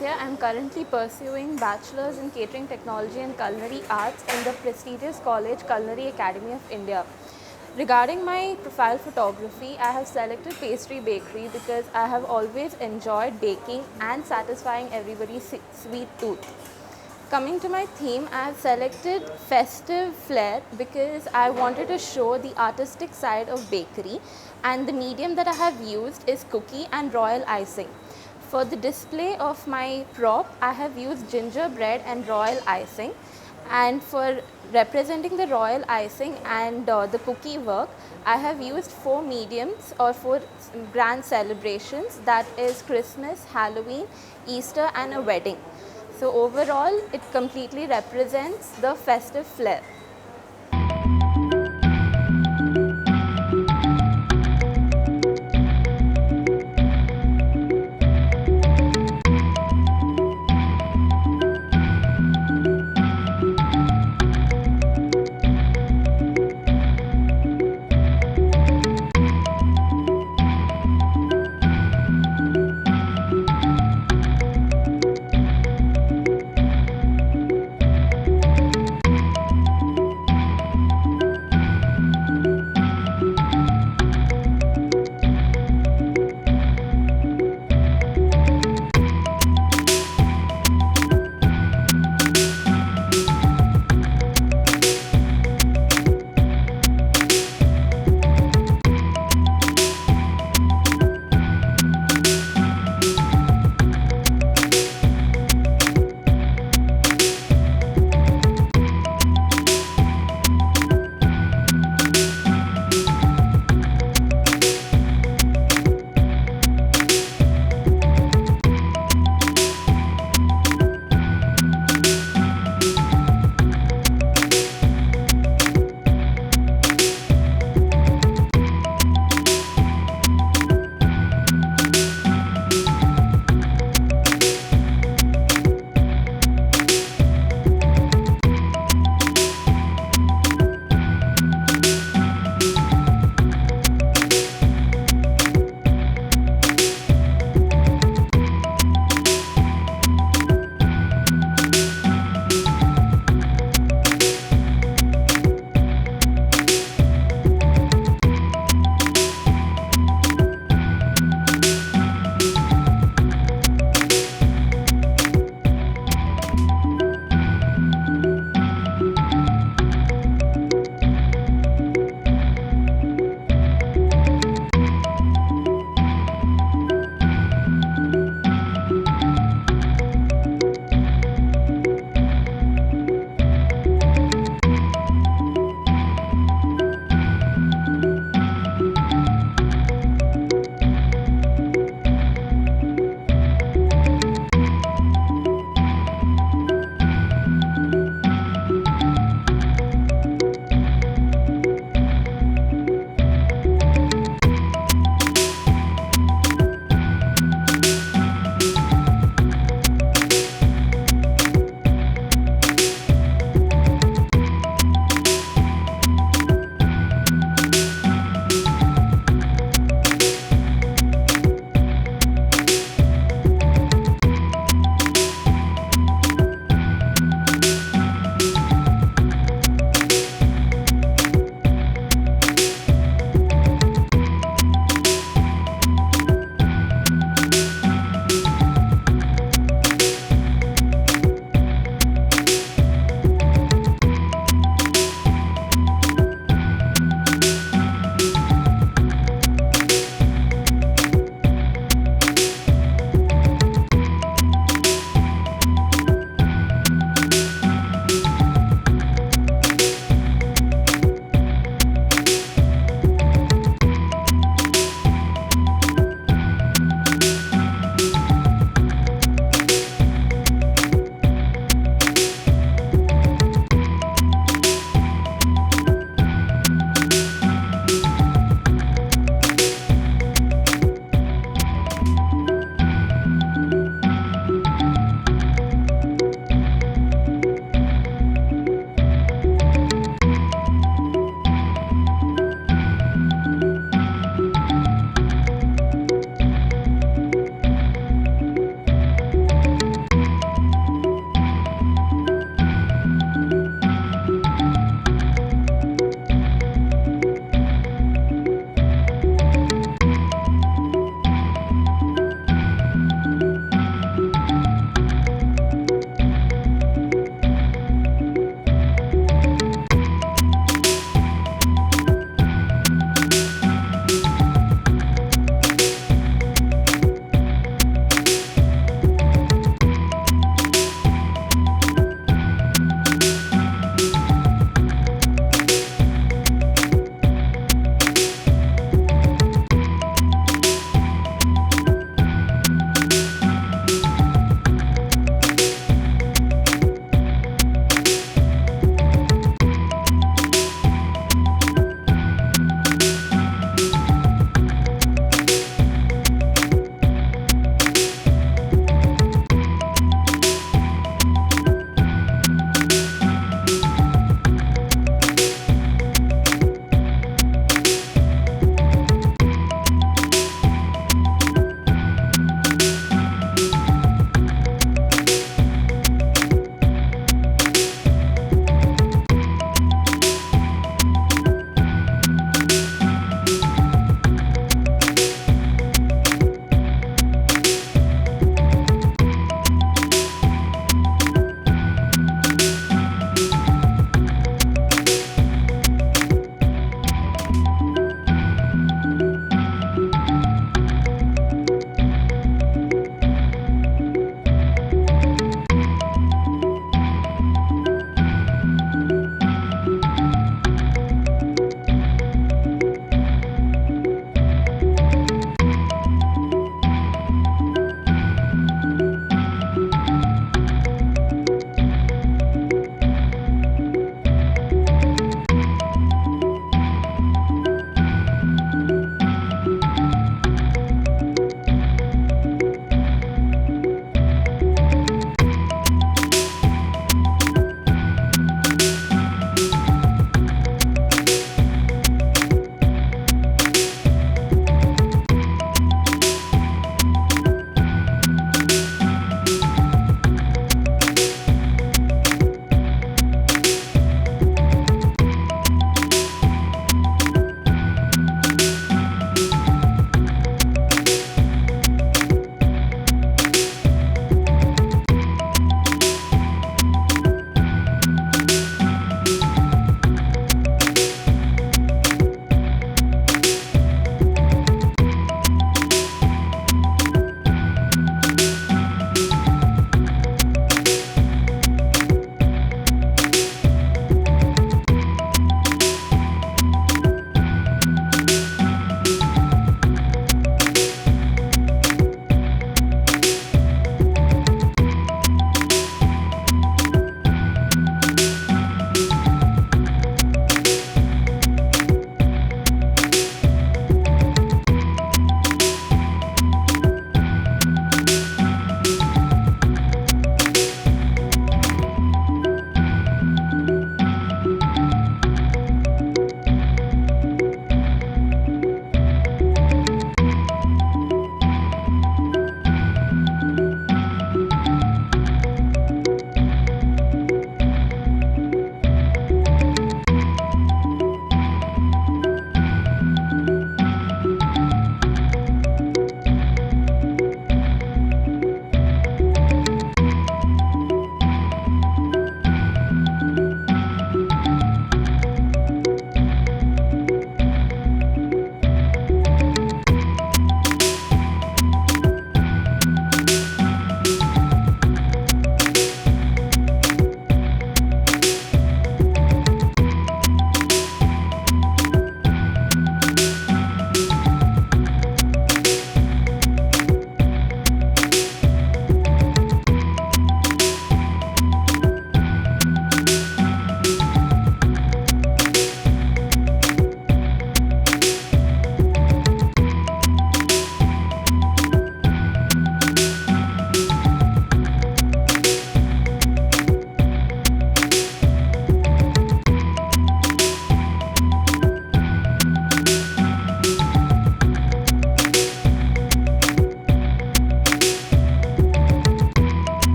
Alicia. I am currently pursuing Bachelor's in Catering Technology and Culinary Arts in the prestigious college Culinary Academy of India. Regarding my profile photography, I have selected pastry bakery because I have always enjoyed baking and satisfying everybody's sweet tooth. Coming to my theme, I have selected festive flair because I wanted to show the artistic side of bakery, and the medium that I have used is cookie and royal icing. For the display of my prop, I have used gingerbread and royal icing, and for representing the royal icing and the cookie work, I have used 4 mediums or 4 grand celebrations, that is Christmas, Halloween, Easter and a wedding. So overall, it completely represents the festive flair.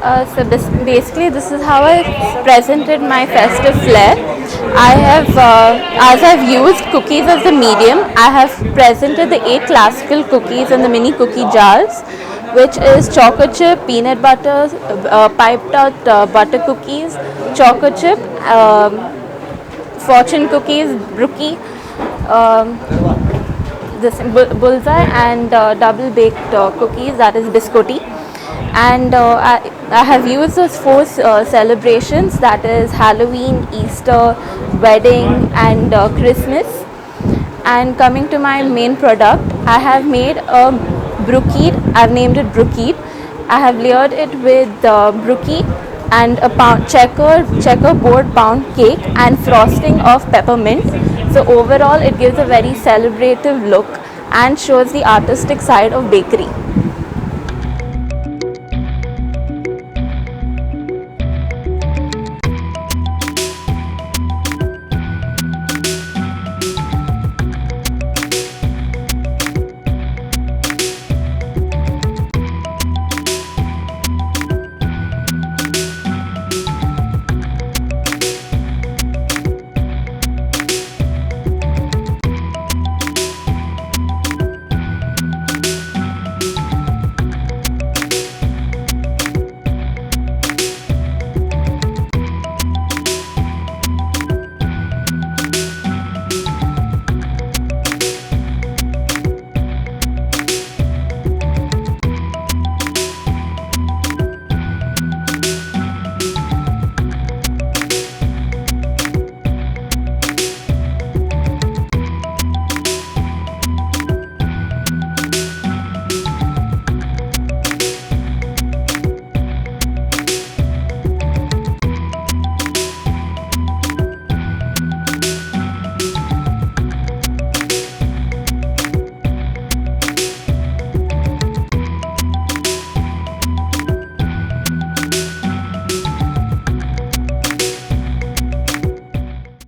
Basically, this is how I presented my festive flair. I have, as I've used cookies as the medium, I have presented the 8 classical cookies in the mini cookie jars, which is chocolate chip, peanut butter, piped out butter cookies, chocolate chip, fortune cookies, brookie, um, this bullseye, and double baked cookies, that is biscotti. And I have used those 4 celebrations, that is Halloween, Easter, wedding, and Christmas. And coming to my main product, I have made a brookie. I've named it brookie. I have layered it with brookie and a checkerboard pound cake and frosting of peppermint. So overall, it gives a very celebrative look and shows the artistic side of bakery.